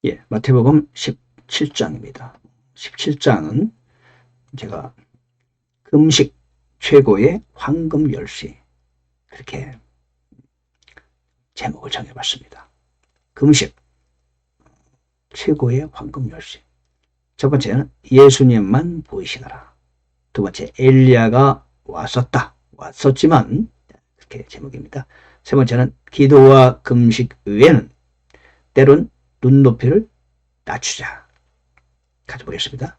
예, 마태복음 17장입니다. 17장은 제가 금식 최고의 황금 열쇠, 그렇게 제목을 정해봤습니다. 금식 최고의 황금 열쇠. 첫 번째는 예수님만 보이시더라. 두 번째, 엘리야가 왔었지만, 그렇게 제목입니다. 세 번째는 기도와 금식 외에는 때론 눈높이를 낮추자. 가져보겠습니다.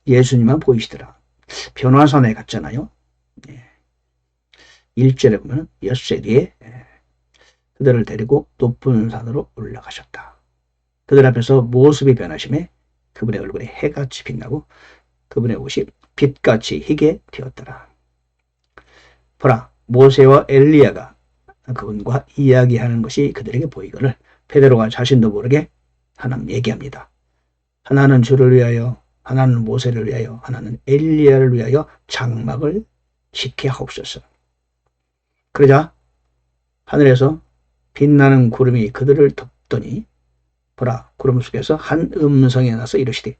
예수님만 보이시더라. 변화산에 갔잖아요. 1절에 보면 엿새 뒤에 그들을 데리고 높은 산으로 올라가셨다. 그들 앞에서 모습이 변하심에 그분의 얼굴에 해같이 빛나고 그분의 옷이 빛같이 희게 되었더라. 보라, 모세와 엘리야가 그분과 이야기하는 것이 그들에게 보이거늘 베드로가 자신도 모르게 하나님 얘기합니다. 하나는 주를 위하여, 하나는 모세를 위하여, 하나는 엘리야를 위하여 장막을 짓게 하옵소서. 그러자 하늘에서 빛나는 구름이 그들을 덮더니 보라, 구름 속에서 한 음성이 나서 이르시되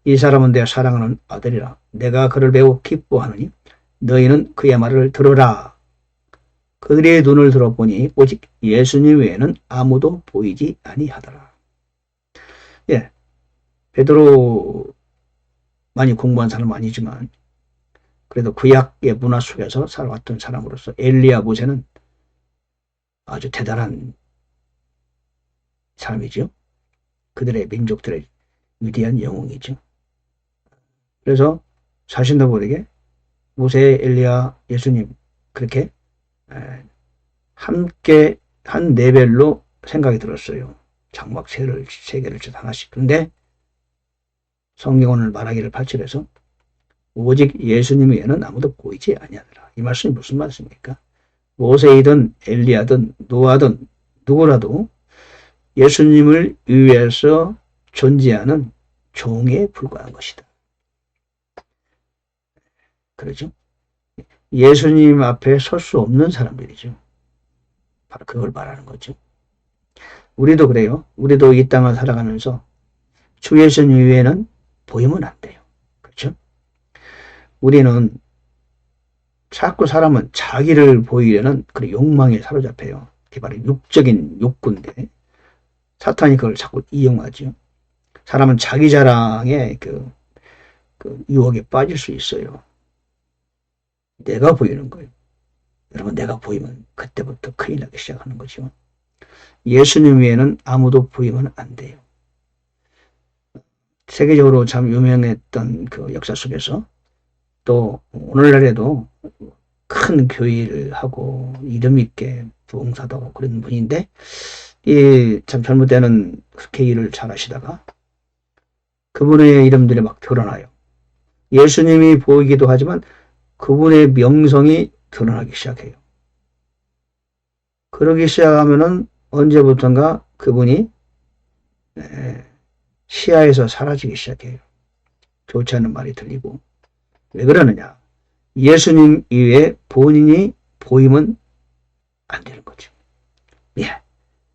이 사람은 내 사랑하는 아들이라. 내가 그를 매우 기뻐하느니 너희는 그의 말을 들으라. 그들의 눈을 들어보니 오직 예수님 외에는 아무도 보이지 아니하더라. 예, 베드로 많이 공부한 사람은 아니지만 그래도 구약의 문화 속에서 살아왔던 사람으로서 엘리야 모세는 아주 대단한 사람이죠. 그들의 민족들의 위대한 영웅이죠. 그래서 자신도 모르게 모세, 엘리야, 예수님 그렇게 함께 한 레벨로 생각이 들었어요. 장막 세 개를 하나씩. 그런데 성경을 말하기를 8절에서 오직 예수님 외에는 아무도 보이지 아니하더라. 이 말씀이 무슨 말씀입니까? 모세이든 엘리야든 노아든 누구라도 예수님을 위해서 존재하는 종에 불과한 것이다. 그러죠? 예수님 앞에 설 수 없는 사람들이죠. 바로 그걸 말하는 거죠. 우리도 그래요. 우리도 이 땅을 살아가면서 주 예수님 외에는 보이면 안 돼요. 그렇죠? 우리는 자꾸 사람은 자기를 보이려는 그런 욕망에 사로잡혀요. 그게 바로 육적인 욕구인데 사탄이 그걸 자꾸 이용하죠. 사람은 자기 자랑에 그 유혹에 빠질 수 있어요. 내가 보이는 거예요. 여러분, 내가 보이면 그때부터 큰일 나기 시작하는 거죠. 예수님 외에는 아무도 보이면 안 돼요. 세계적으로 참 유명했던 그 역사 속에서 또 오늘날에도 큰 교회를 하고 이름 있게 부흥사도 하고 그런 분인데 이 참 젊을 때는 그렇게 일을 잘 하시다가 그분의 이름들이 막 드러나요. 예수님이 보이기도 하지만 그분의 명성이 드러나기 시작해요. 그러기 시작하면은 언제부턴가 그분이 시야에서 사라지기 시작해요. 좋지 않은 말이 들리고. 왜 그러느냐? 예수님 이외에 본인이 보이면 안 되는 거죠. 예,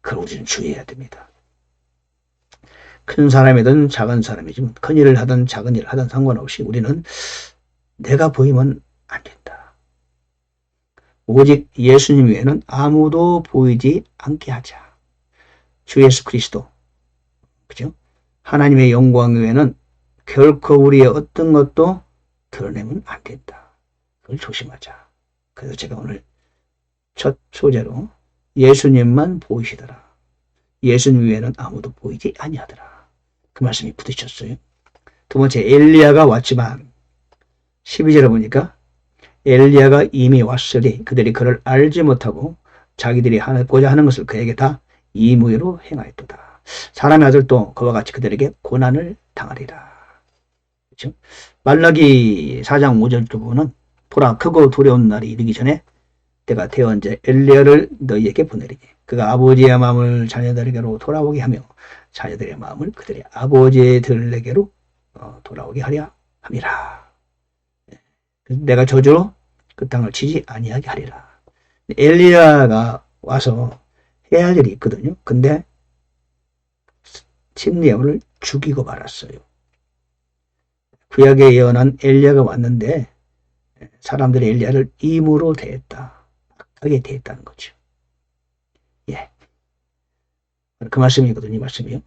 그걸 우리는 주의해야 됩니다. 큰 사람이든 작은 사람이지만 큰 일을 하든 작은 일을 하든 상관없이 우리는 내가 보이면 안 된다. 오직 예수님 외에는 아무도 보이지 않게 하자. 주 예수 그리스도, 그죠? 하나님의 영광 외에는 결코 우리의 어떤 것도 드러내면 안 된다. 그걸 조심하자. 그래서 제가 오늘 첫 소재로 예수님만 보이시더라. 예수님 외에는 아무도 보이지 아니하더라. 그 말씀이 부딪혔어요. 두 번째, 엘리야가 왔지만 12절에 보니까 엘리야가 이미 왔으니 그들이 그를 알지 못하고 자기들이 하고자 하는 것을 그에게 다 임의로 행하였도다. 사람의 아들도 그와 같이 그들에게 고난을 당하리라. 그렇죠? 말라기 4장 5절 부분은 보라, 크고 두려운 날이 이르기 전에 내가 대언자 엘리야를 너희에게 보내리니 그가 아버지의 마음을 자녀들에게로 돌아오게 하며 자녀들의 마음을 그들의 아버지들에게로 돌아오게 하려 함이라. 내가 저주로 그 땅을 치지 아니하게 하리라. 엘리야가 와서 해야 할 일이 있거든요. 근데 침례원을 죽이고 말았어요. 구약에 예언한 엘리야가 왔는데 사람들이 엘리야를 임으로 대했다. 악하게 대했다는 거죠. 예. 그 말씀이거든요. 이 말씀이요.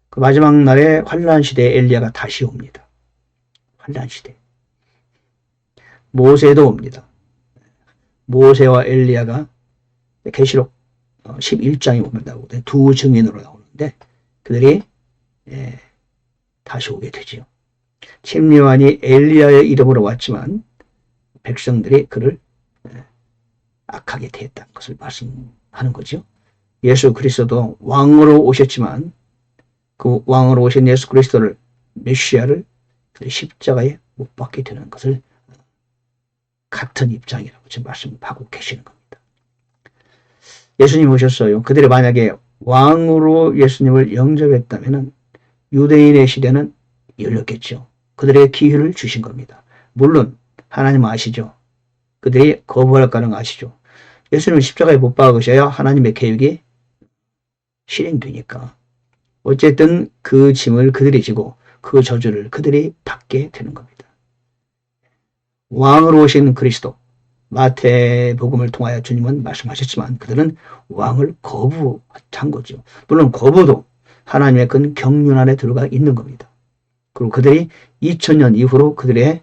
그 마지막 날에 환란 시대에 엘리야가 다시 옵니다. 환란 시대. 모세도 옵니다. 모세와 엘리야가 계시록 11장에 보면 나오거든요. 두 증인으로 나오는데 그들이 다시 오게 되지요. 침례원이 엘리야의 이름으로 왔지만 백성들이 그를 악하게 대했다는 것을 말씀하는 거죠. 예수 그리스도도 왕으로 오셨지만 그 왕으로 오신 예수 그리스도를 메시아를 십자가에 못 박게 되는 것을 같은 입장이라고 지금 말씀하고 계시는 겁니다. 예수님 오셨어요. 그들이 만약에 왕으로 예수님을 영접했다면 유대인의 시대는 열렸겠죠. 그들에게 기회를 주신 겁니다. 물론 하나님 아시죠. 그들이 거부할 가능 아시죠. 예수님을 십자가에 못 박으셔야 하나님의 계획이 실행되니까 어쨌든 그 짐을 그들이 지고 그 저주를 그들이 받게 되는 겁니다. 왕으로 오신 그리스도, 마태복음을 통하여 주님은 말씀하셨지만 그들은 왕을 거부한 거죠. 물론 거부도 하나님의 큰 경륜 안에 들어가 있는 겁니다. 그리고 그들이 2000년 이후로 그들의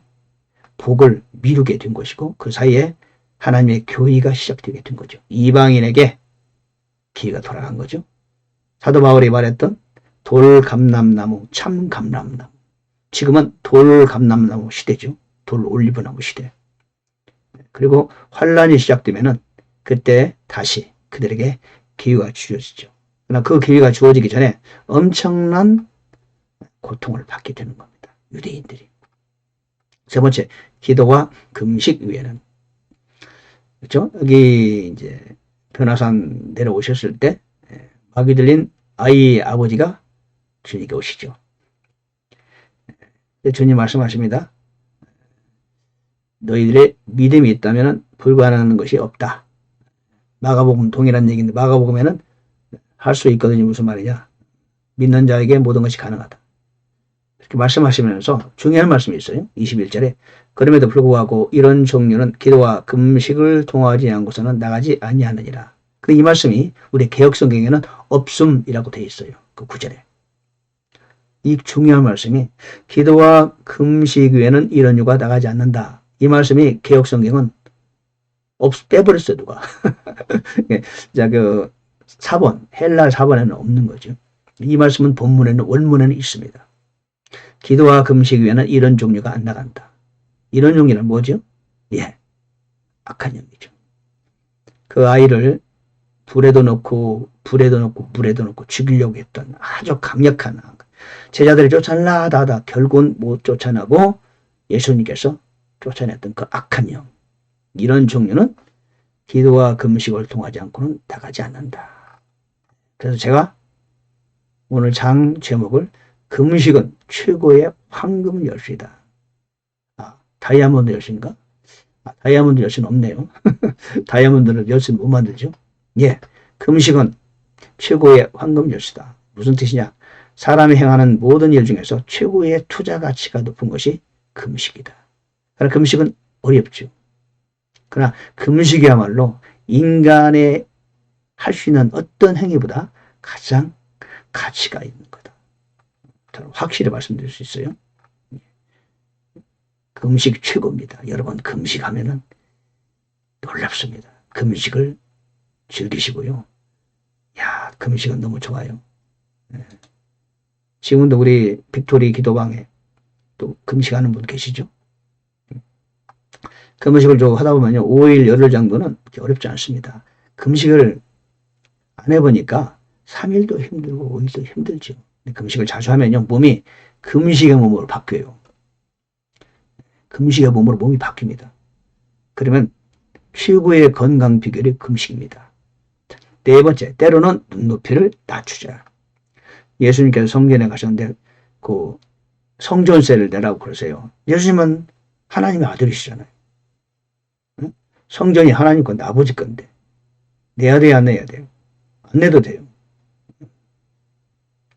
복을 미루게 된 것이고 그 사이에 하나님의 교회가 시작되게 된 거죠. 이방인에게 기회가 돌아간 거죠. 사도 바울이 말했던 돌감람나무, 참감람나무. 지금은 돌감람나무 시대죠. 돌 올리브나무 시대. 그리고 환란이 시작되면은 그때 다시 그들에게 기회가 주어지죠. 그러나 그 기회가 주어지기 전에 엄청난 고통을 받게 되는 겁니다. 유대인들이. 세 번째, 기도와 금식 외에는. 그렇죠? 여기 이제 변화산 내려오셨을 때 마귀 들린 아이의 아버지가 주님께 오시죠. 주님 말씀하십니다. 너희들의 믿음이 있다면 불가능한 것이 없다. 마가복음 동일한 얘기인데 마가복음에는 할 수 있거든요. 무슨 말이냐. 믿는 자에게 모든 것이 가능하다. 이렇게 말씀하시면서 중요한 말씀이 있어요. 21절에 그럼에도 불구하고 이런 종류는 기도와 금식을 통하지 않고서는 나가지 아니하느니라. 이 말씀이 우리 개역성경에는 없음이라고 되어 있어요. 그 9절에. 이 중요한 말씀이 기도와 금식 외에는 이런 유가 나가지 않는다. 이 말씀이 개역성경은 빼버렸어요. 누가. 자, 그 4번 헬라 4번에는 없는 거죠. 이 말씀은 본문에는 원문에는 있습니다. 기도와 금식 외에는 이런 종류가 안 나간다. 이런 종류는 뭐죠? 예, 악한 영이죠. 그 아이를 불에도 넣고 물에도 넣고 죽이려고 했던 아주 강력한 제자들이 쫓아내다 하다 결국은 못 쫓아내고 예수님께서 쫓아냈던 그 악한 영. 이런 종류는 기도와 금식을 통하지 않고는 나가지 않는다. 그래서 제가 오늘 장 제목을 금식은 최고의 황금 열쇠다. 다이아몬드 열쇠인가? 다이아몬드 열쇠는 없네요. 다이아몬드는 열쇠는 못 만들죠. 예, 금식은 최고의 황금 열쇠다. 무슨 뜻이냐? 사람이 행하는 모든 일 중에서 최고의 투자 가치가 높은 것이 금식이다. 그러나 금식은 어렵죠. 그러나 금식이야말로 인간의 할 수 있는 어떤 행위보다 가장 가치가 있는 거다. 저는 확실히 말씀드릴 수 있어요. 금식 최고입니다. 여러분 금식하면은 놀랍습니다. 금식을 즐기시고요. 야, 금식은 너무 좋아요. 지금도 우리 빅토리 기도방에 또 금식하는 분 계시죠? 금식을 좀 하다 보면요. 5일, 열흘 정도는 어렵지 않습니다. 금식을 안 해보니까 3일도 힘들고 5일도 힘들죠. 금식을 자주 하면요. 몸이 금식의 몸으로 바뀌어요. 금식의 몸으로 몸이 바뀝니다. 그러면 최고의 건강 비결이 금식입니다. 네 번째, 때로는 눈높이를 낮추자. 예수님께서 성전에 가셨는데 그 성전세를 내라고 그러세요. 예수님은 하나님의 아들이시잖아요. 응? 성전이 하나님 건데 아버지 건데 내야 돼요, 안 내야 돼요? 안 내도 돼요.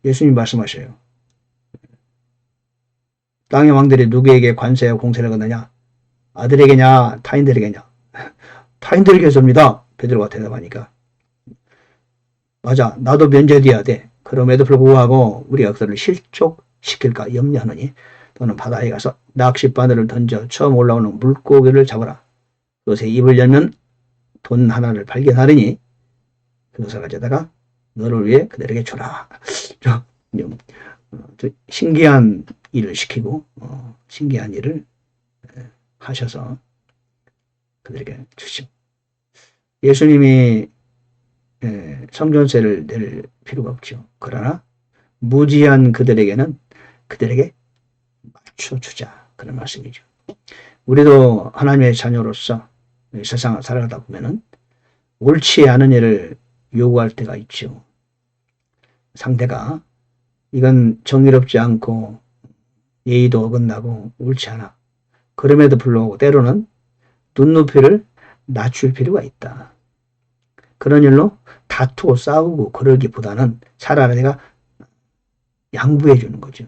예수님 말씀하셔요. 땅의 왕들이 누구에게 관세와 공세를 거느냐? 아들에게냐? 타인들에게냐? 타인들에게서입니다. 베드로가 대답하니까. 맞아. 나도 면제돼야 돼. 그럼에도 불구하고 우리 역사를 실족시킬까 염려하느니 너는 바다에 가서 낚싯바늘을 던져 처음 올라오는 물고기를 잡아라. 그것에 입을 열면 돈 하나를 발견하리니 그것을 가져다가 너를 위해 그들에게 주라. 저 신기한 일을 시키고 신기한 일을 하셔서 그들에게 주시오. 예수님이 성전세를 낼 필요가 없죠. 그러나 무지한 그들에게는 그들에게 맞춰주자. 그런 말씀이죠. 우리도 하나님의 자녀로서 세상을 살아가다 보면은 옳지 않은 일을 요구할 때가 있죠. 상대가 이건 정의롭지 않고 예의도 어긋나고 옳지 않아. 그럼에도 불구하고 때로는 눈높이를 낮출 필요가 있다. 그런 일로 다투고 싸우고 그러기보다는 차라리 내가 양보해 주는 거죠.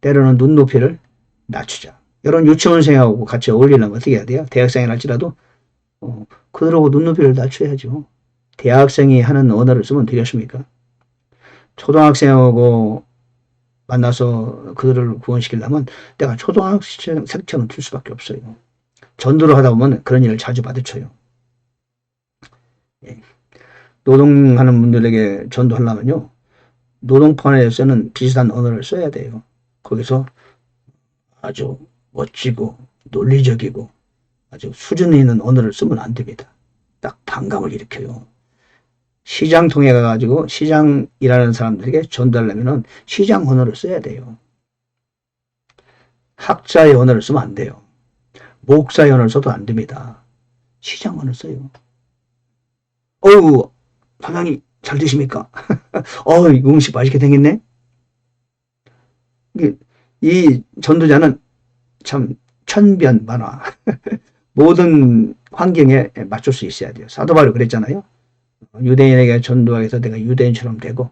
때로는 눈높이를 낮추자. 이런 유치원생하고 같이 어울리려면 어떻게 해야 돼요? 대학생이랄지라도 그들하고 눈높이를 낮춰야죠. 대학생이 하는 언어를 쓰면 되겠습니까? 초등학생하고 만나서 그들을 구원시키려면 내가 초등학생처럼 될 수밖에 없어요. 전도를 하다 보면 그런 일을 자주 마주쳐요. 노동하는 분들에게 전도하려면요. 노동판에 쓰는 비슷한 언어를 써야 돼요. 거기서 아주 멋지고 논리적이고 아주 수준 있는 언어를 쓰면 안 됩니다. 딱 반감을 일으켜요. 시장 통해 가가지고 시장 일하는 사람들에게 전달하려면 시장 언어를 써야 돼요. 학자의 언어를 쓰면 안 돼요. 목사의 언어를 써도 안 됩니다. 시장 언어를 써요. 어우, 사장님 잘 드십니까? 이거 음식 맛있게 생겼네? 이 전도자는 참 천변만화. 모든 환경에 맞출 수 있어야 돼요. 사도 바울이 그랬잖아요. 유대인에게 전도하기 위해서 내가 유대인처럼 되고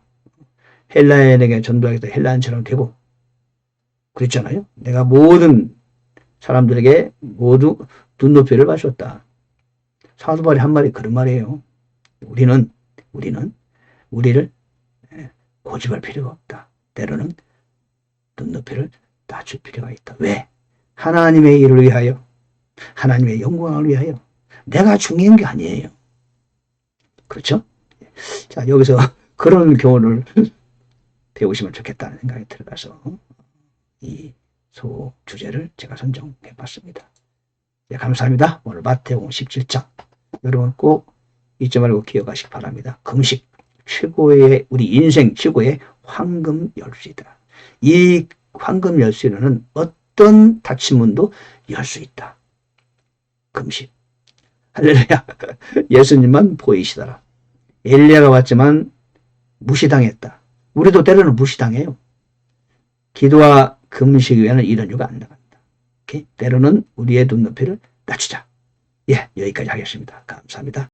헬라인에게 전도하기 위해서 헬라인처럼 되고 그랬잖아요. 내가 모든 사람들에게 모두 눈높이를 맞췄다. 사도 바울이 한 말이 그런 말이에요. 우리를 고집할 필요가 없다. 때로는 눈높이를 낮출 필요가 있다. 왜? 하나님의 일을 위하여, 하나님의 영광을 위하여. 내가 중요한 게 아니에요. 그렇죠? 자, 여기서 그런 교훈을 배우시면 좋겠다는 생각이 들어가서 이 소 주제를 제가 선정해 봤습니다. 네, 감사합니다. 오늘 마태복음 17장. 여러분 꼭 잊지 말고 기억하시기 바랍니다. 금식, 최고의, 우리 인생 최고의 황금 열쇠이다. 이 황금 열쇠로는 어떤 닫힌 문도 열 수 있다. 금식. 할렐루야. 예수님만 보이시더라. 엘리야가 왔지만 무시당했다. 우리도 때로는 무시당해요. 기도와 금식 외에는 이런 이유가 안 나간다. 때로는 우리의 눈높이를 낮추자. 예, 여기까지 하겠습니다. 감사합니다.